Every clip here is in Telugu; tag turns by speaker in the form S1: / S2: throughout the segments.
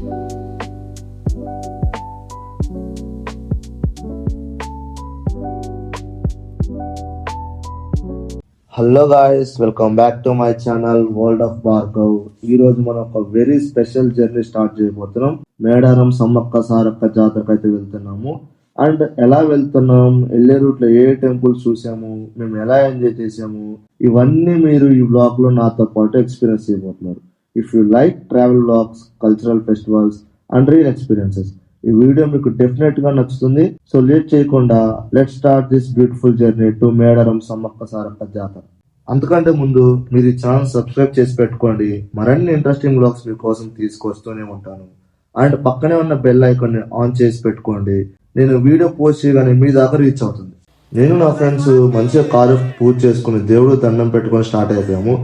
S1: Hello guys, welcome back to my channel world of Bhargav. ఈ రోజు మనం ఒక వెరీ స్పెషల్ జర్నీ స్టార్ట్ చేయబోతున్నాం. మేడారం సమ్మక్క సారక్క జాతరకు అయితే వెళ్తున్నాము. అండ్ ఎలా వెళ్తున్నాం, వెళ్ళే రూట్ లో ఏ టెంపుల్స్ చూసాము, మేము ఎలా ఎంజాయ్ చేసాము, ఇవన్నీ మీరు ఈ బ్లాగ్ లో నాతో పాటు ఎక్స్పీరియన్స్ చేయబోతున్నారు. If you like travel blogs, cultural festivals and real experiences, ఈ వీడియో మీకు డెఫినెట్ గా నచ్చుతుంది. సో లేట్ చేయకుండా let start this beautiful journey to Medaram Sammakka Sarakka Jatara. అంతకంటే ముందు మీరు ఈ ఛానల్ సబ్స్క్రైబ్ చేసి పెట్టుకోండి. మరిన్ని ఇంట్రెస్టింగ్ బ్లాగ్స్ మీకోసం తీసుకొస్తూనే ఉంటాను. అండ్ పక్కనే ఉన్న బెల్ ఐకాన్ ని ఆన్ చేసి పెట్టుకోండి. నేను వీడియో పోస్ట్ చేయగానే మీ దాకా రీచ్ అవుతుంది. నేను నా ఫ్రెండ్స్ మంచిగా కారు పూజ చేసుకుని దేవుడు దండం పెట్టుకొని స్టార్ట్ అయిపోయాము.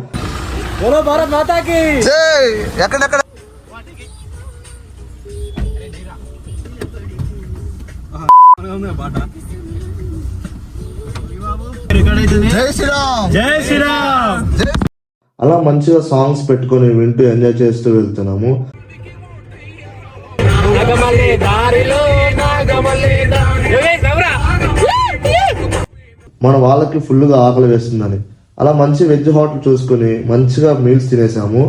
S1: అలా మంచిగా సాంగ్స్ పెట్టుకొని వింటూ ఎంజాయ్ చేస్తూ వెళ్తున్నాము. మన వాళ్ళకి ఫుల్గా ఆకలి వేస్తుందని అలా మంచి వెజ్ హోటల్ చూసుకుని మంచిగా మీల్స్ తినేసాము.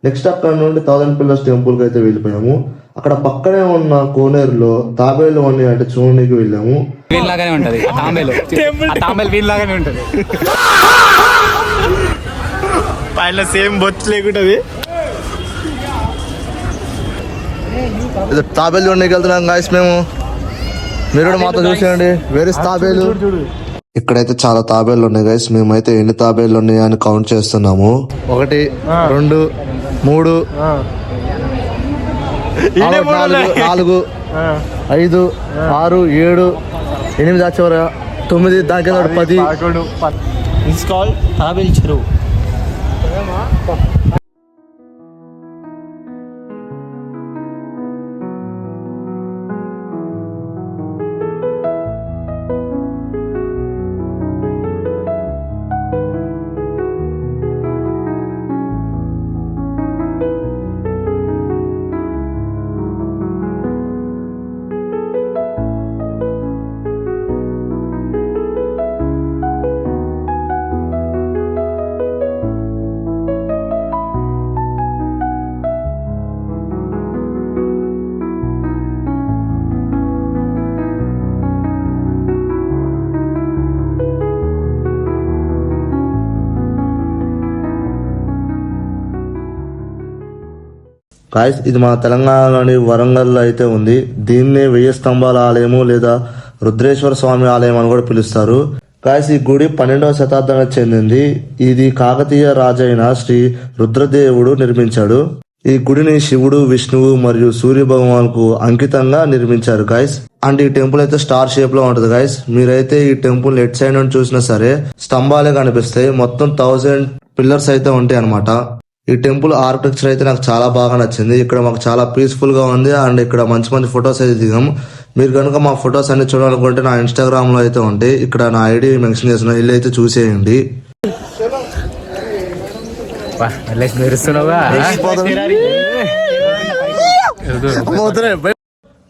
S1: నెక్స్ట్ అక్కడ నుండి 1000 పిల్లర్స్ టెంపుల్ కి అయితే వెళ్ళిపోయాము. అక్కడ పక్కనే ఉన్న కోనేరులో తాబేలు అని అంటే చూడడానికి వెళ్ళాము.
S2: సేమ్ బొచ్చు లేకుంటది.
S1: తాబేలు చూడడానికి వెళ్తున్నాం గాయస్ మేము. మీరు కూడా మాతో చూసేయండి. వేరే తాబేలు ఇక్కడైతే చాలా తాబేళ్ళు ఉన్నాయి గైస్. మేమైతే ఎన్ని తాబేళ్ళు ఉన్నాయి అని కౌంట్ చేస్తున్నాము. 1 2 3 4 5 6 7 8 దాచేవరా 9 దాకా 10.
S2: ఇట్స్ కాల్డ్ తాబేలు చెరువు.
S1: గాయస్ ఇది మన తెలంగాణలోని వరంగల్లో అయితే ఉంది. దీన్నే 1000 స్తంభాల ఆలయము లేదా రుద్రేశ్వర స్వామి ఆలయం అని కూడా పిలుస్తారు. గాయస్ ఈ గుడి 12వ శతాబ్దానికి చెందింది. ఇది కాకతీయ రాజైన శ్రీ రుద్రదేవుడు నిర్మించాడు. ఈ గుడిని శివుడు, విష్ణువు మరియు సూర్య భగవాన్కు అంకితంగా నిర్మించారు గాయస్. అండ్ ఈ టెంపుల్ అయితే స్టార్ షేప్ లో ఉంటది గాయస్. మీరైతే ఈ టెంపుల్ ఎట్ సైడ్ నుండి చూసినా సరే స్తంభాలే కనిపిస్తాయి. మొత్తం 1000 పిల్లర్స్ అయితే ఉంటాయి అనమాట. ఈ టెంపుల్ ఆర్కిటెక్చర్ అయితే నాకు చాలా బాగా నచ్చింది. ఇక్కడ మాకు చాలా పీస్ఫుల్ గా ఉంది. అండ్ ఇక్కడ మంచి మంచి ఫొటోస్ అయితే దిగాం. మీరు కనుక మా ఫొటోస్ అన్ని చూడాలనుకుంటే నా ఇన్స్టాగ్రామ్ లో అయితే ఉంటాయి. ఇక్కడ నా ఐడి మెన్షన్ చేసిన ఇల్లు అయితే చూసేయండి.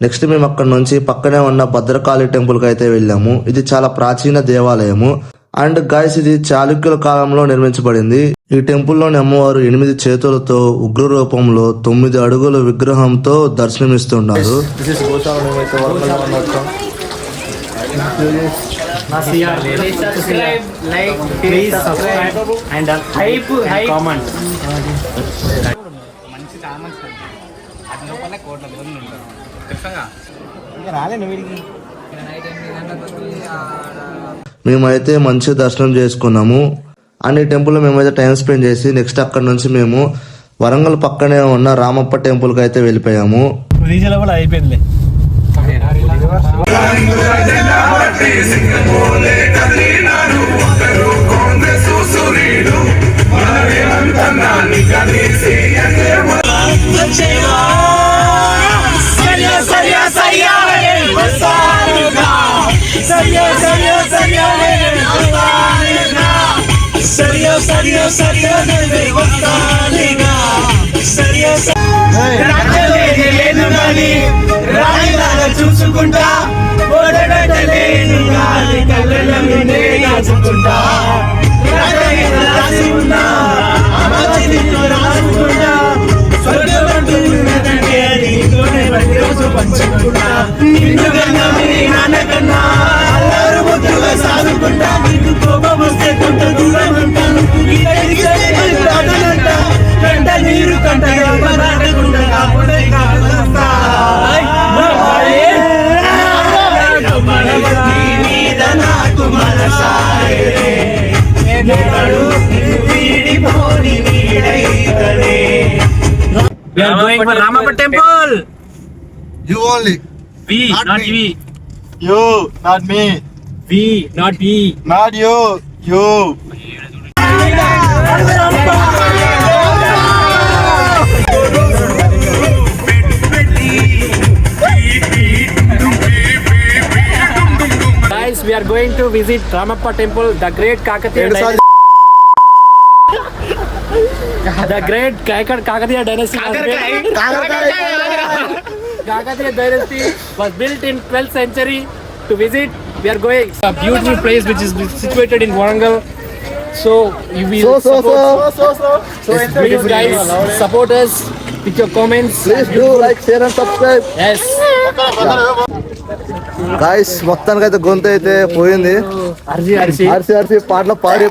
S1: నెక్స్ట్ మేము అక్కడ నుంచి పక్కనే ఉన్న భద్రకాళి టెంపుల్ కి అయితే వెళ్ళాము. ఇది చాలా ప్రాచీన దేవాలయము. అండ్ గాయస్ ఇది చాళుక్యుల కాలంలో నిర్మించబడింది. ఈ టెంపుల్ లోని అమ్మవారు 8 చేతులతో ఉగ్ర రూపంలో 9 అడుగుల విగ్రహంతో దర్శనమిస్తున్నారు. మేమైతే మంచి దర్శనం చేసుకున్నాము. అండ్ ఈ టెంపుల్ లో మేమైతే టైం స్పెండ్ చేసి నెక్స్ట్ అక్కడ నుంచి మేము వరంగల్ పక్కనే ఉన్న రామప్ప టెంపుల్ కి అయితే వెళ్ళిపోయాము.
S2: అయిపోయింది. రాసుకుంటా రాసి ఉన్నా అమాచి నిన్ను రాసుకుంటా స్వర్గమంటూ ఉన్నదంటే నీతోనే ప్రతిరోజు పంచుకుంటా నిన్ను కన్నా మీ నాన్న కన్నా అల్లారు ముద్దుగా సాదుకుంటా నీకు కోపం వస్తే కొంత దూరం ఉంటాను కంట నీరు కంట నాటకుండా కాకుండా కాస్తా నాకు మనసాయరే వీడిపోని వీడైతనే We are going for Ramappa temple.
S1: You only.
S2: We, not we.
S3: You, not me.
S2: We, not we.
S3: Not you. You.
S2: Guys, we are going to visit Ramappa temple, the great Kakatiya dynasty. The great Kakatiya dynasty. Kakatiya dynasty was built in 12th century. To visit, we are going a beautiful place which is situated in Warangal. So you will please guys support us with your comments.
S1: Please do like, share and subscribe.
S2: Yes.
S1: Guys మొత్తానికి అయితే గొంతు అయితే పోయింది.
S2: అర్జీ
S1: అరిసి పాటలు పాడి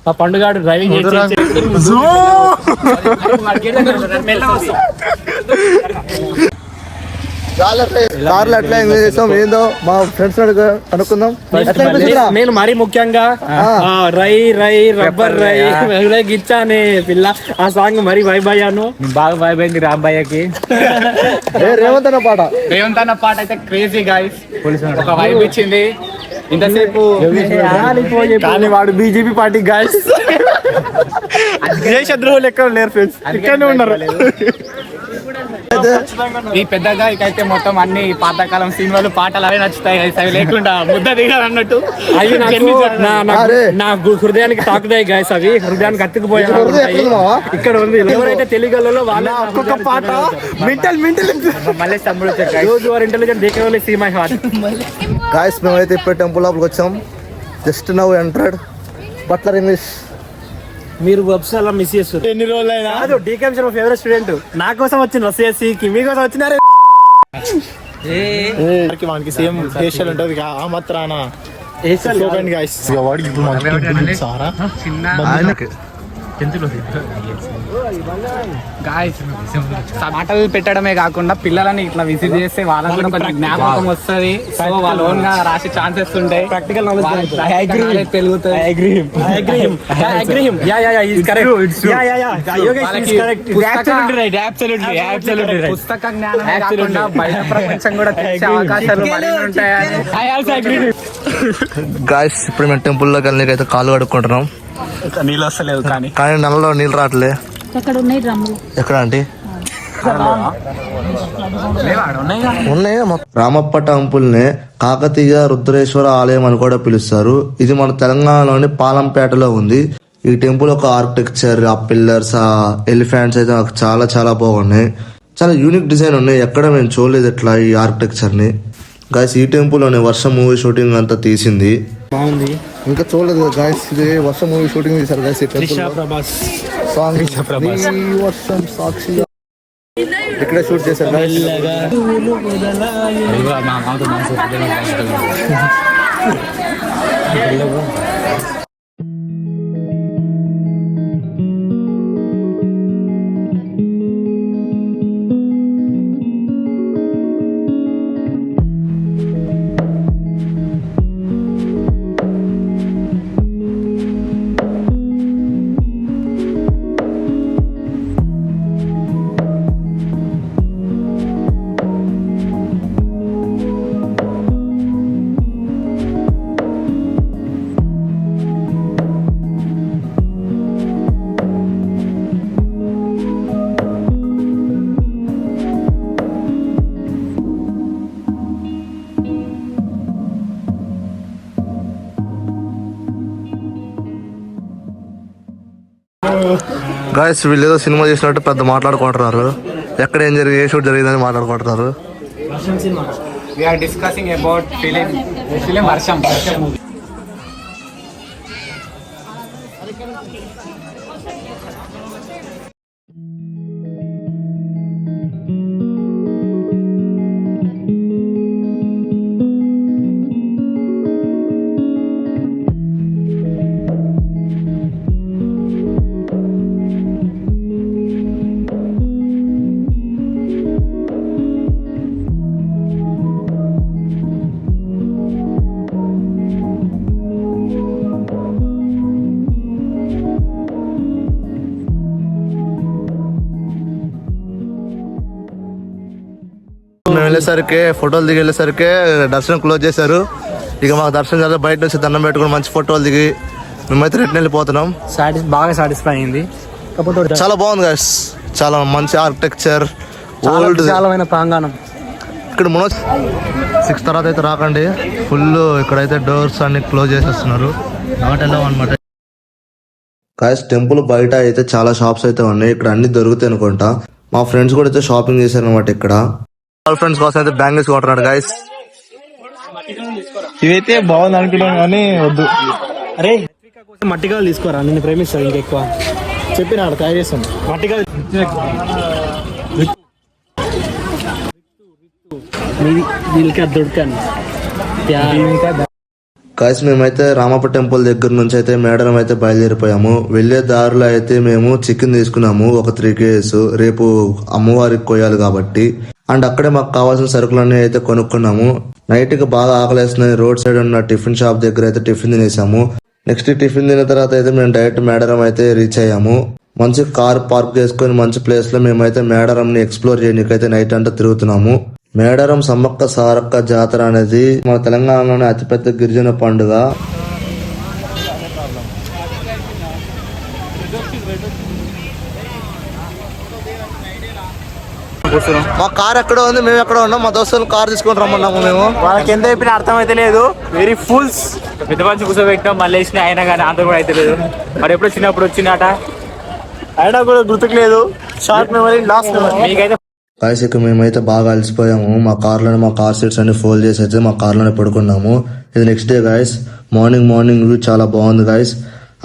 S2: ఆ పండుగాడు డ్రైవింగ్
S1: కార్లు ఎట్లా ఎంజాయ్ చేస్తాం ఏందో మా ఫ్రెండ్స్ కనుక్కుందాం.
S2: నేను మరీ ముఖ్యంగా రై రై రబ్బర్ రై గిచ్చానే పిల్ల ఆ సాంగ్ మరీ వైబ్ అయ్యాను. బాగా వైబ్ అయింది రాంబయ్యకి.
S1: రేవంత్ అన్న పాట
S2: అయితే క్రేజీ గాయ్స్, ఒక వైబ్ ఇచ్చింది. ఇంతసేపు కానీ వాడు బీజేపీ పార్టీ గాయ్స్ దేశద్రోహులు ఎక్కడ లేరు ఫ్రెండ్స్, ఇక్కడనే ఉన్నారు. ఈ పెద్దగా ఇకైతే మొత్తం అన్ని పాతకాలం సినిమాలు పాటలు అవే నచ్చుతాయి. అవి లేకుండా ముద్ద దిగాలి అన్నట్టు అవి నా హృదయానికి తాకుతాయి గాయస్. అవి హృదయానికి అతుకుపోయాయి. ఇక్కడ ఉంది ఎవరైతే తెలుగులో వాళ్ళ ఒక్కొక్క పాట మెంటల్ మళ్ళీ తమ్ముడు ఇంటెలిజెంట్ దేఖే సీ మై హార్ట్.
S1: గాయస్ మేమైతే ఇప్పుడు టెంపుల్ లోపలికి వచ్చాం. Just now entered butler English.
S2: మీరు వెబ్స్ అలా మిస్ చేస్తారు. ఎన్ని రోజులైనా డీకేఎం శర్మ ఫేవరెట్ స్టూడెంట్. నా కోసం వచ్చిన సిఎస్సికి మీకోసం వచ్చినారే.
S3: మనకి సేమ్ ఫేషియల్ ఉంటది ఆ మాత్రాన
S2: మాటలు పెట్టడమే కాకుండా పిల్లలని ఇట్లా విజిట్ చేస్తే వాళ్ళకి కూడా కొంచెం జ్ఞాపకం వస్తుంది. సో వాళ్ళు ఓన్ గా రాసే ఛాన్సెస్ ఉంటాయి. ప్రాక్టికల్ నాలెడ్జ్ పెరుగుతుంది. పుస్తక జ్ఞానం కాకుండా బయట ప్రపంచం కూడా తెలిసే అవకాశాలు ఉంటాయి.
S1: గాయస్ ఇప్పుడు మేము టెంపుల్ లోకి వెళ్ళి అయితే కాలు కడుక్కుంటున్నాం.
S2: నీళ్ళు వస్తలేదు కానీ
S1: నల్లలో నీళ్ళు రావట్లే. ఎక్కడ అంటే ఉన్నాయి. రామప్ప టెంపుల్ ని కాకతీయ రుద్రేశ్వర ఆలయం అని కూడా పిలుస్తారు. ఇది మన తెలంగాణలోని పాలంపేటలో ఉంది. ఈ టెంపుల్ ఒక ఆర్కిటెక్చర్, ఆ పిల్లర్స్, ఆ ఎలిఫెంట్స్ అయితే నాకు చాలా చాలా బాగున్నాయి. చాలా యూనిక్ డిజైన్ ఉన్నాయి. ఎక్కడ మేము చూడలేదు ఇట్లా ఈ ఆర్కిటెక్చర్ ని. గాయస్ ఈ టెంపుల్ లోనే వర్షం మూవీ షూటింగ్ అంతా తీసింది.
S2: బాగుంది.
S1: ఇంకా చూడలేదు గాయస్, ఇది వర్షం మూవీ షూటింగ్ తీశారు గాయస్. ఈ టెంపుల్ సాంగ్ వర్షం సాక్షి ఇక్కడే షూట్ చేశారు గాయస్. గాయస్ వీళ్ళు ఏదో సినిమా చేసినట్టు పెద్ద మాట్లాడుకుంటున్నారు. ఎక్కడ ఏం జరిగింది, ఏ షూట్ జరిగిందని మాట్లాడుకుంటున్నారు.
S2: వీఆర్ డిస్కసింగ్ అబౌట్ ఫిలిం వర్షం మూవీ.
S1: మేము వెళ్ళేసరికి ఫోటోలు దిగి వెళ్ళేసరికి దర్శనం క్లోజ్ చేశారు. ఇక మాకు దర్శనం చాలా బయట నుంచి దండం పెట్టుకుని మంచి ఫోటోలు దిగి మేమైతే రిటర్న్ వెళ్ళిపోతున్నాం.
S2: బాగా సాటిస్ఫై అయింది.
S1: చాలా బాగుంది గైస్, చాలా మంచి ఆర్కిటెక్చర్, ఓల్డ్
S2: విశాలమైన ప్రాంగణం.
S1: ఇక్కడ 6 తర్వాత అయితే రాకండి, ఫుల్ ఇక్కడైతే డోర్స్ అన్ని క్లోజ్ చేసేస్తున్నారు. నాట్ ఎలా అనమాట. గాయస్ టెంపుల్ బయట అయితే చాలా షాప్స్ అయితే ఉన్నాయి, ఇక్కడ అన్ని దొరుకుతాయి అనుకుంటా. మా ఫ్రెండ్స్ కూడా అయితే షాపింగ్ చేశారు అనమాట. ఇక్కడ ఫ్రెండ్స్ కోసం అయితే బ్యాంగిల్స్ కొంటున్నాడు గాయస్.
S3: ఇవైతే బాగుంది అనుకున్నాం కానీ వద్దు.
S2: అరే మట్టికాలు తీసుకోరా, నిన్ను ప్రేమిస్తాను ఇంకెక్కువ.
S3: చెప్పినాడు తయారు చేస్తాను
S2: మట్టికాలు వీళ్ళకి అది దొరికాను.
S1: గాయస్ మేమైతే రామప్ప టెంపుల్ దగ్గర నుంచి అయితే మేడారం అయితే బయలుదేరిపోయాము. వెళ్లే దారిలో అయితే మేము చికెన్ తీసుకున్నాము, ఒక 3 kgs. రేపు అమ్మవారికి కొయ్యాలి కాబట్టి. అండ్ అక్కడే మాకు కావాల్సిన సరుకులన్నీ అయితే కొనుక్కున్నాము. నైట్ కి బాగా ఆకలేస్తున్నాయి. రోడ్ సైడ్ ఉన్న టిఫిన్ షాప్ దగ్గర అయితే టిఫిన్ తినేసాము. నెక్స్ట్ టిఫిన్ తిన్న తర్వాత అయితే మేము డైరెక్ట్ మేడారం అయితే రీచ్ అయ్యాము. మంచి కార్ పార్క్ చేసుకుని మంచి ప్లేస్ లో మేమైతే మేడారం ని ఎక్స్ప్లోర్ చేయడానికైతే నైట్ అంతా తిరుగుతున్నాము. మేడారం సమ్మక్క సారక్క జాతర అనేది మన తెలంగాణలోని అతిపెద్ద గిరిజన పండుగ. మా కార్ ఎక్కడో ఉంది, మేము ఎక్కడో ఉన్నాం. మా దోస్తులు కార్ తీసుకొని రమ్మన్నాము. మేము
S2: వాళ్ళకి ఎంత చెప్పినా అర్థం అయితే లేదు. Very fulls. పెద్ద మంచి కూర్చోబెట్టినాం, మళ్ళీ వేసినా అయినా కానీ అంత కూడా అయితే లేదు. మరి ఎప్పుడు చిన్నప్పుడు వచ్చిందట,
S3: అయినా కూడా గుర్తుకు లేదు. Short memory, last memory.
S2: మీకైతే
S1: గాయస్ ఇక మేమైతే బాగా అలసిపోయాము. మా కార్ సీట్స్ అన్ని ఫోల్డ్ చేసి అయితే మా కార్లోనే పడుకున్నాము. ఇది next day guys. Morning view చాలా బాగుంది గాయస్.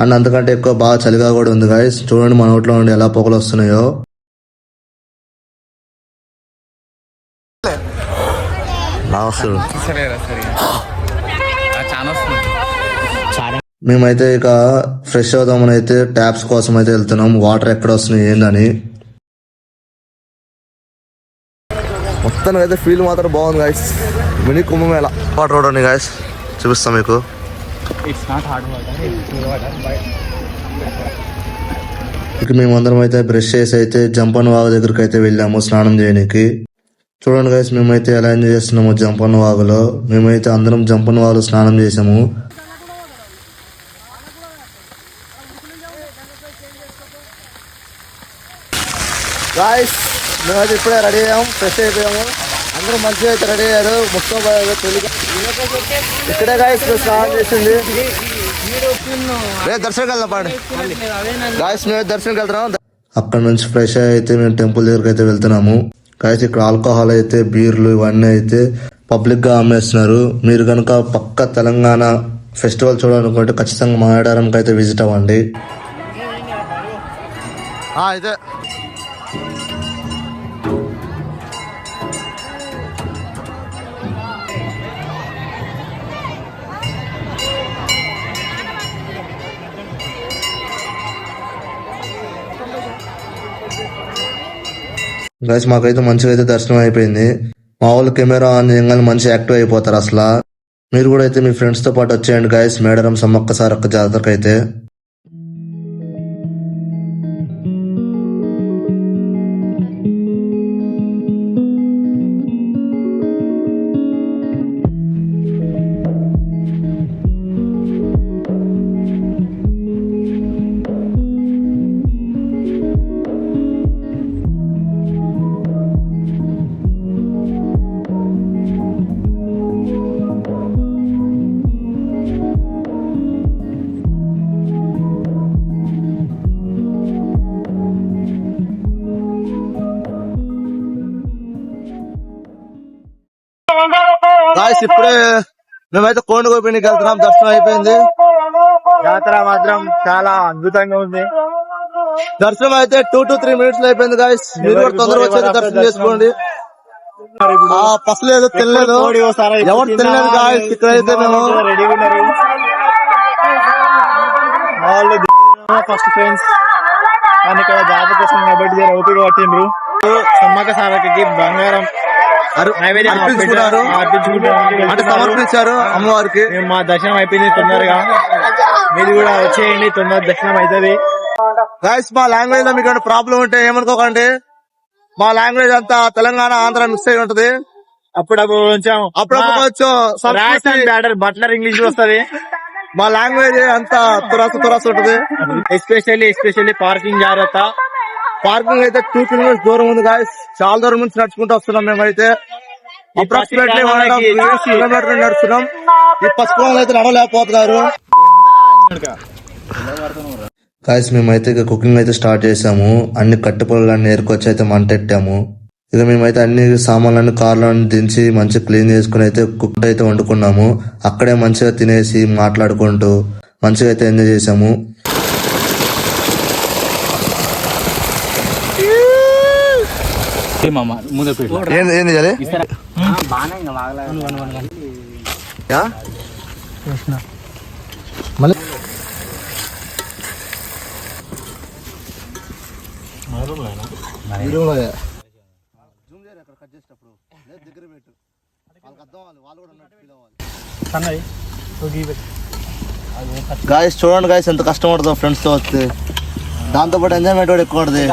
S1: అండ్ అంతకంటే ఎక్కువ బాగా చలిగా కూడా ఉంది గాయస్. చూడండి మన ఊట్లో నుండి ఎలా పొగలు వస్తున్నాయో. మేమైతే ఇక ఫ్రెష్ అవుదామని అయితే ట్యాప్స్ కోసం అయితే వెళ్తున్నాం. వాటర్ ఎక్కడ వస్తున్నాయి ఏందని. మొత్తం అయితే ఫీల్ మాత్రం బాగుంది guys. Mini Kumbh Mela water road ఉంది గాయస్, చూపిస్తాం మీకు. ఇక మేమందరం అయితే బ్రష్ చేసి అయితే జంపన్న వాగు దగ్గరికి అయితే వెళ్ళాము స్నానం చేయడానికి. చూడండి గాయస్ మేమైతే ఎలా ఎంజాయ్ చేస్తున్నాము జంపన్న వాగులో. మేమైతే అందరం జంపన్న వాగులో స్నానం చేసాము. గాయస్ మేమైతే ఇప్పుడే రెడీ అయ్యాము, ఫ్రెష్ అయిపోయాము. అందరూ మంచిగా అయితే రెడీ అయ్యారు. మొత్తం ఇక్కడే గాయస్ స్నానం చేసింది. దర్శనం వెళ్దాం పాడి గాయస్, మేము దర్శనంకి వెళ్తున్నాం. అక్కడ నుంచి ఫ్రెష్ అయితే మేము టెంపుల్ దగ్గరికి అయితే వెళ్తున్నాము. గాయస్ ఇక్కడ ఆల్కహాల్ అయితే బీర్లు ఇవన్నీ అయితే పబ్లిక్ గా అమ్మేస్తున్నారు. మీరు కనుక పక్క తెలంగాణ ఫెస్టివల్ చూడాలనుకుంటే ఖచ్చితంగా మేడారంకి అయితే విజిట్ అవ్వండి. అయితే గైస్ మాకైతే మంచిగా అయితే దర్శనం అయిపోయింది. మా వాళ్ళు కెమెరా ఆన్ చేయగానే మంచి యాక్టివ్ అయిపోతారు అసలు. మీరు కూడా అయితే మీ ఫ్రెండ్స్ తో పాటు వచ్చేయండి గైస్ మేడారం సమ్మక్క సారక్క జాతరకు అయితే. గాయస్ ఇప్పుడే మేమైతే కోండ గోపినికి వెళ్తున్నాం. దర్శనం అయిపోయింది.
S3: జాతర మాత్రం చాలా అద్భుతంగా ఉంది.
S1: దర్శనం అయితే 2 to 3 minutes లో అయిపోయింది గాయస్. మీరు కూడా తొందరగా వచ్చేది దర్శనం చేసుకోండి. పసలేదు తినలేదు, ఎవరు తినలేదు గాయస్. ఇక్కడైతే మేము
S3: రెడీగా ఉన్నారు వాళ్ళు ఫస్ట్ ఫ్రెండ్స్. కానీ ఇక్కడ జాతర కోసం కాబట్టి ఓపిక పట్టిండ్రు. సమ్మక్క సారక్కకి బంగారం
S1: అర్పించుకున్నారు, అంటే సమర్పించారు అమ్మవారికి.
S3: మా దర్శనం అయిపోయింది తొందరగా. మీరు కూడా వచ్చేయండి, తొందర దర్శనం అవుతుంది.
S1: గాయస్ మా లాంగ్వేజ్ లో మీకు ప్రాబ్లం ఉంటే ఏమనుకోకండి. మా లాంగ్వేజ్ అంతా తెలంగాణ ఆంధ్ర మిక్స్ అయి ఉంటది.
S3: అప్పుడప్పుడు కొంచెం బట్లర్ ఇంగ్లీష్ వస్తుంది.
S1: మా లాంగ్వేజ్ అంతా తురాసు ఉంటది.
S3: ఎస్పెషల్లీ పార్కింగ్ జాగ్రత్త.
S1: పార్కింగ్ అయితే 2 kilometers దూరం ఉంది గాయస్. చాలా దూరం నుంచి నడుచుకుంటూ వస్తున్నాం. మేమైతే అప్రాక్సిమేట్లీ 1.5 kilometers నడుస్తున్నాం. ఈ పసుపు అయితే నడవలేకపోతున్నారు. గాయస్ మేమైతే ఇక కుకింగ్ అయితే స్టార్ట్ చేసాము. అన్ని కట్టుపొలన్నీ ఏరుకొచ్చి అయితే మంటెట్టాము. ఇక మేమైతే అన్ని సామాన్లన్నీ కార్లో దించి మంచిగా క్లీన్ చేసుకుని అయితే కుక్ అయితే వండుకున్నాము. అక్కడే మంచిగా తినేసి మాట్లాడుకుంటూ మంచిగా అయితే ఎంజాయ్ చేసాము. ఏం చేయాలి? మళ్ళీ గాయస్ చూడండి గాయస్ ఎంత కష్టం పడుతుందో ఫ్రెండ్స్ తో వస్తే. దాంతో పాటు ఎంజాయ్మెంట్ కూడా ఎక్కువ ఉంటుంది.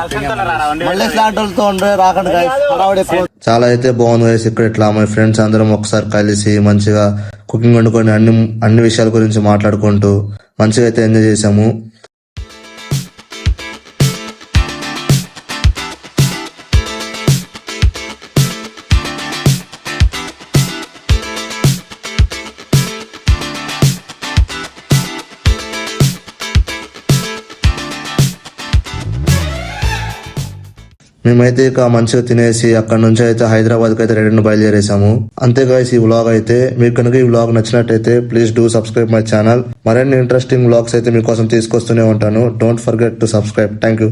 S1: మళ్ళీ ఇట్లాంటి వాళ్ళతో ఉండే రాకండి గాయస్, హడావుడి ఎక్కువ. చాలా అయితే బాగుంది గాయస్. ఇక్కడ ఇట్లా మా ఫ్రెండ్స్ అందరం ఒకసారి కలిసి మంచిగా కుకింగ్ వండుకొని అన్ని విషయాల గురించి మాట్లాడుకుంటూ మంచిగా అయితే ఎంజాయ్ చేసాము. మేమైతే ఇక మంచిగా తినేసి అక్కడ నుంచి అయితే హైదరాబాద్ కి అయితే రిటర్న్ బయలుదేరేసాము. అంతే గాయ్స్ ఈ వ్లాగ్ అయితే. మీకు కనుక ఈ వ్లాగ్ నచ్చినట్టయితే please do subscribe my channel. మరిన్ని ఇంట్రెస్టింగ్ వ్లాగ్స్ అయితే మీకోసం తీసుకొస్తూనే ఉంటాను. Don't forget to subscribe. Thank you.